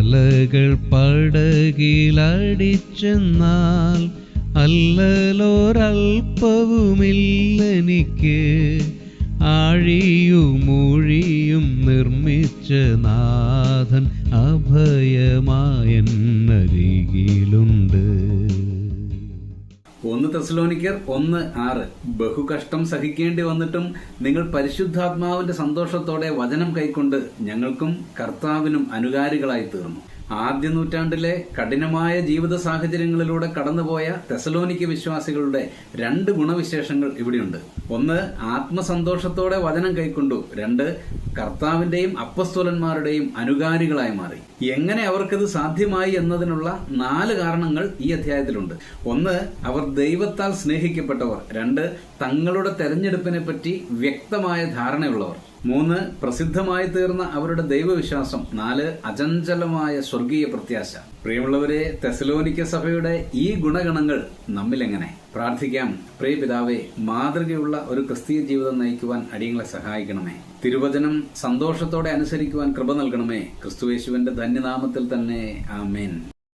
അലകൾ പടകിലടിച്ചെന്നാൽ അല്ലലോരൽപ്പവുമില്ലെനിക്ക്. ആഴിയുമൂഴിയും നിർമ്മിച്ച നാഥൻ അഭയമായെന്നരികിലുണ്ട്. 1 തെസ്സലോനിക്കർ 1:6. ബഹുകഷ്ടം സഹിക്കേണ്ടി വന്നിട്ടും നിങ്ങൾ പരിശുദ്ധാത്മാവിന്റെ സന്തോഷത്തോടെ വചനം കൈക്കൊണ്ട് ഞങ്ങൾക്കും കർത്താവിനും അനുകാരികളായി തീർന്നു. ആദ്യ നൂറ്റാണ്ടിലെ കഠിനമായ ജീവിത സാഹചര്യങ്ങളിലൂടെ കടന്നുപോയ തെസ്സലോനിക്ക വിശ്വാസികളുടെ 2 ഗുണവിശേഷങ്ങൾ ഇവിടെയുണ്ട്. 1, ആത്മസന്തോഷത്തോടെ വചനം കൈക്കൊണ്ടു. 2, കർത്താവിന്റെയും അപ്പസ്തോലന്മാരുടെയും അനുകാരികളായി മാറി. എങ്ങനെ അവർക്കത് സാധ്യമായി എന്നതിനുള്ള 4 കാരണങ്ങൾ ഈ അധ്യായത്തിലുണ്ട്. 1, അവർ ദൈവത്താൽ സ്നേഹിക്കപ്പെട്ടവർ. 2, തങ്ങളുടെ തെരഞ്ഞെടുപ്പിനെ പറ്റി വ്യക്തമായ ധാരണയുള്ളവർ. 3, പ്രസിദ്ധമായി തീർന്ന അവരുടെ ദൈവവിശ്വാസം. 4, അചഞ്ചലമായ സ്വർഗീയ പ്രത്യാശ. പ്രിയമുള്ളവരെ, തെസ്സലോനിക്ക സഭയുടെ ഈ ഗുണഗണങ്ങൾ നമ്മിലെങ്ങനെ? പ്രാർത്ഥിക്കാം. പ്രിയ പിതാവേ, മാതൃകയുള്ള ഒരു ക്രിസ്തീയ ജീവിതം നയിക്കുവാൻ അടിയങ്ങളെ സഹായിക്കണമേ. തിരുവചനം സന്തോഷത്തോടെ അനുസരിക്കുവാൻ കൃപ നൽകണമേ. ക്രിസ്തുയേശുവിന്റെ ധന്യനാമത്തിൽ തന്നെ. ആമേൻ.